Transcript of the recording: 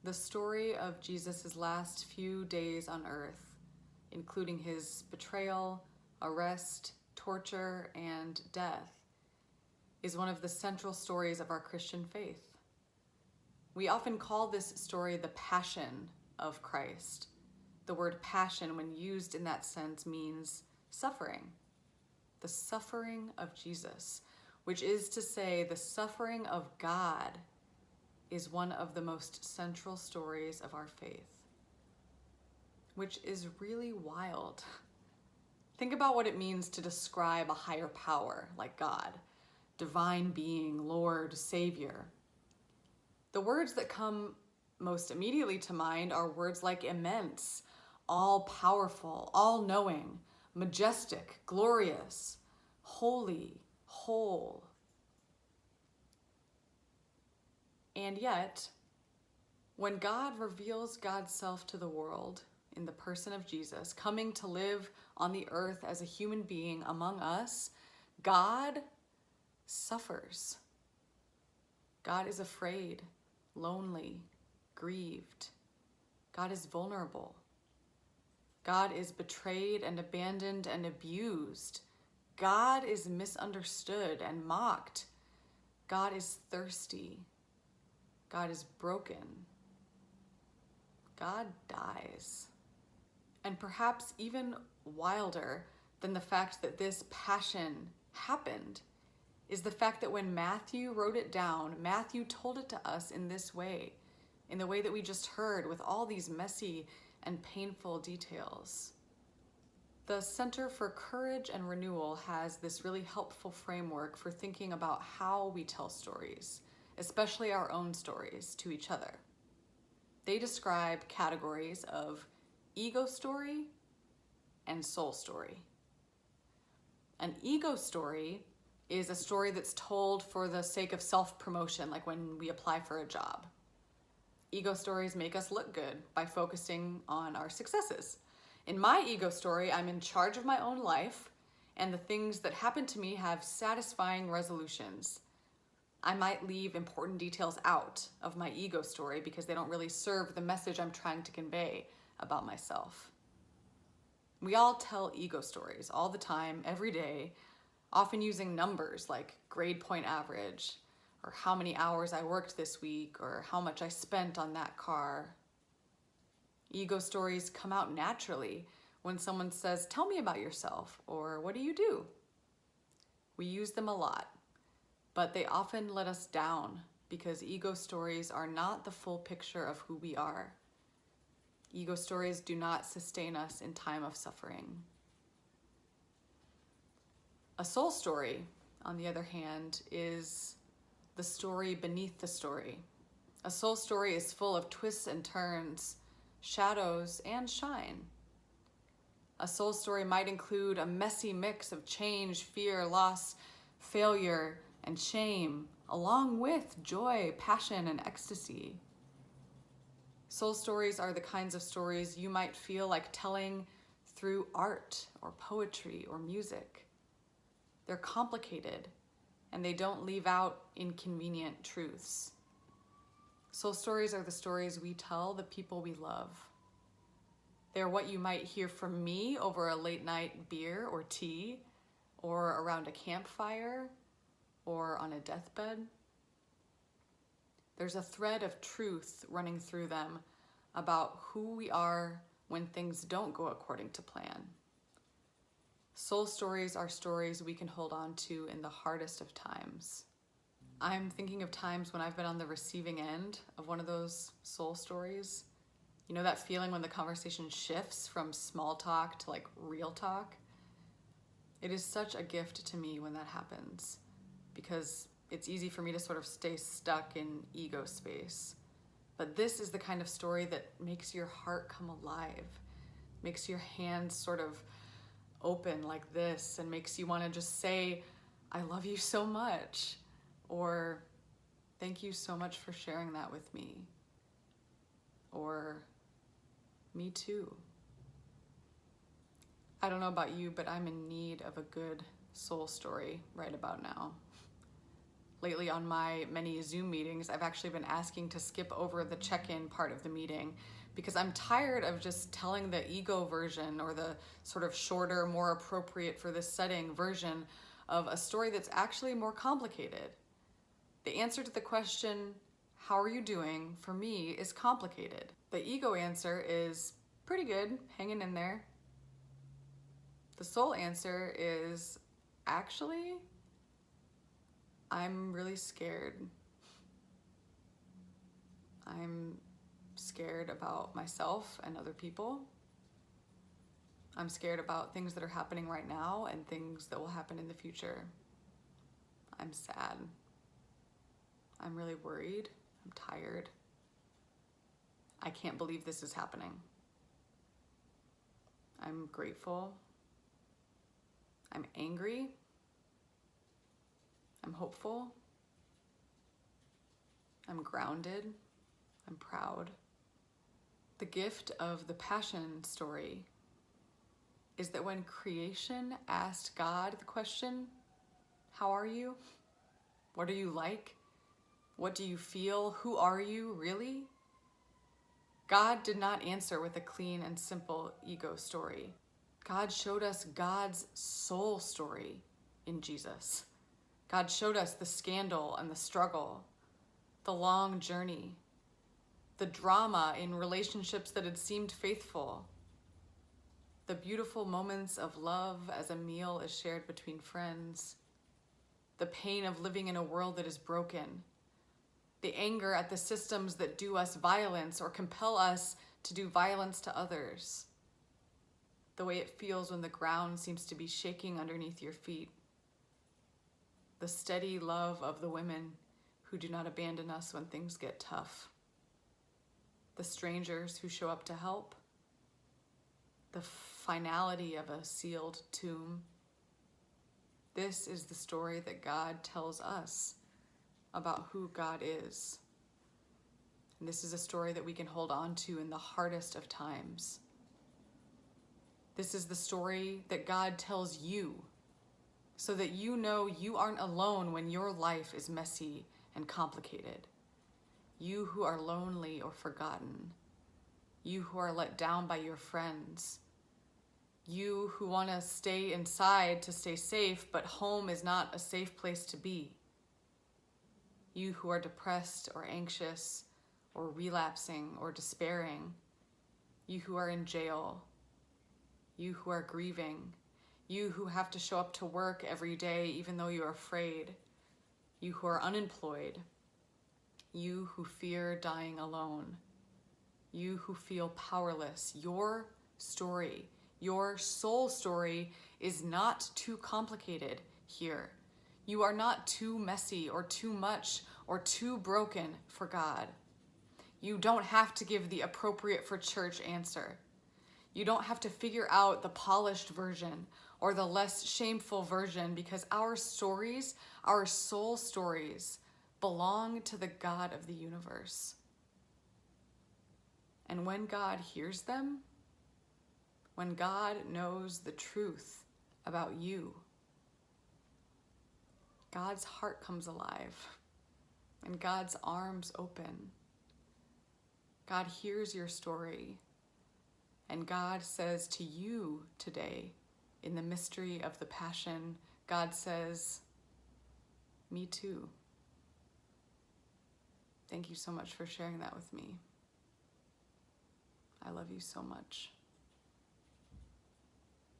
the story of Jesus' last few days on earth, including his betrayal, arrest, torture, and death, is one of the central stories of our Christian faith. We often call this story the Passion of Christ. The word passion, when used in that sense, means suffering. The suffering of Jesus, which is to say, the suffering of God, is one of the most central stories of our faith, which is really wild. Think about what it means to describe a higher power like God, divine being, Lord, Savior. The words that come most immediately to mind are words like immense, all-powerful, all-knowing, majestic, glorious, holy, whole. And yet, when God reveals God's self to the world in the person of Jesus, coming to live on the earth as a human being among us, God suffers. God is afraid, lonely, grieved. God is vulnerable. God is betrayed and abandoned and abused. God is misunderstood and mocked. God is thirsty. God is broken. God dies. And perhaps even wilder than the fact that this passion happened is the fact that when Matthew wrote it down, Matthew told it to us in this way, in the way that we just heard, with all these messy and painful details. The Center for Courage and Renewal has this really helpful framework for thinking about how we tell stories, especially our own stories, to each other. They describe categories of ego story and soul story. An ego story is a story that's told for the sake of self-promotion, like when we apply for a job. Ego stories make us look good by focusing on our successes. In my ego story, I'm in charge of my own life, and the things that happen to me have satisfying resolutions. I might leave important details out of my ego story because they don't really serve the message I'm trying to convey about myself. We all tell ego stories all the time, every day, often using numbers like grade point average, or how many hours I worked this week, or how much I spent on that car. Ego stories come out naturally when someone says, "Tell me about yourself," or "What do you do?" We use them a lot, but they often let us down because ego stories are not the full picture of who we are. Ego stories do not sustain us in time of suffering. A soul story, on the other hand, is the story beneath the story. A soul story is full of twists and turns, shadows and shine. A soul story might include a messy mix of change, fear, loss, failure, and shame, along with joy, passion, and ecstasy. Soul stories are the kinds of stories you might feel like telling through art or poetry or music. They're complicated, and they don't leave out inconvenient truths. Soul stories are the stories we tell the people we love. They're what you might hear from me over a late night beer or tea, or around a campfire, or on a deathbed. There's a thread of truth running through them about who we are when things don't go according to plan. Soul stories are stories we can hold on to in the hardest of times. I'm thinking of times when I've been on the receiving end of one of those soul stories. You know that feeling when the conversation shifts from small talk to like real talk? It is such a gift to me when that happens, because it's easy for me to sort of stay stuck in ego space. But this is the kind of story that makes your heart come alive, makes your hands sort of open like this, and makes you want to just say, "I love you so much," or "Thank you so much for sharing that with me," or "Me too." I don't know about you, but I'm in need of a good soul story right about now. lately on my many Zoom meetings, I've actually been asking to skip over the check-in part of the meeting because I'm tired of just telling the ego version or the sort of shorter, more appropriate for this setting version of a story that's actually more complicated. The answer to the question, how are you doing, for me, is complicated. The ego answer is pretty good, hanging in there. The soul answer is, actually, I'm really scared. I'm scared about myself and other people. I'm scared about things that are happening right now and things that will happen in the future. I'm sad. I'm really worried. I'm tired. I can't believe this is happening. I'm grateful. I'm angry. I'm hopeful. I'm grounded. I'm proud. The gift of the Passion story is that when creation asked God the question, how are you? What are you like? What do you feel? Who are you, really? God did not answer with a clean and simple ego story. God showed us God's soul story in Jesus. God showed us the scandal and the struggle, the long journey, the drama in relationships that had seemed faithful, the beautiful moments of love as a meal is shared between friends, the pain of living in a world that is broken, the anger at the systems that do us violence or compel us to do violence to others, the way it feels when the ground seems to be shaking underneath your feet, the steady love of the women who do not abandon us when things get tough, the strangers who show up to help, the finality of a sealed tomb. This is the story that God tells us about who God is. And this is a story that we can hold on to in the hardest of times. This is the story that God tells you so that you know you aren't alone when your life is messy and complicated. You who are lonely or forgotten. You who are let down by your friends. You who want to stay inside to stay safe, but home is not a safe place to be. You who are depressed or anxious or relapsing or despairing. You who are in jail. You who are grieving. You who have to show up to work every day even though you're afraid. You who are unemployed. You who fear dying alone. You who feel powerless. Your story, your soul story, is not too complicated here. You are not too messy or too much or too broken for God. You don't have to give the appropriate for church answer. You don't have to figure out the polished version or the less shameful version, because our stories, our soul stories, belong to the God of the universe. And when God hears them, when God knows the truth about you, God's heart comes alive and God's arms open. God hears your story, and God says to you today, in the mystery of the Passion, God says, me too. Thank you so much for sharing that with me. I love you so much.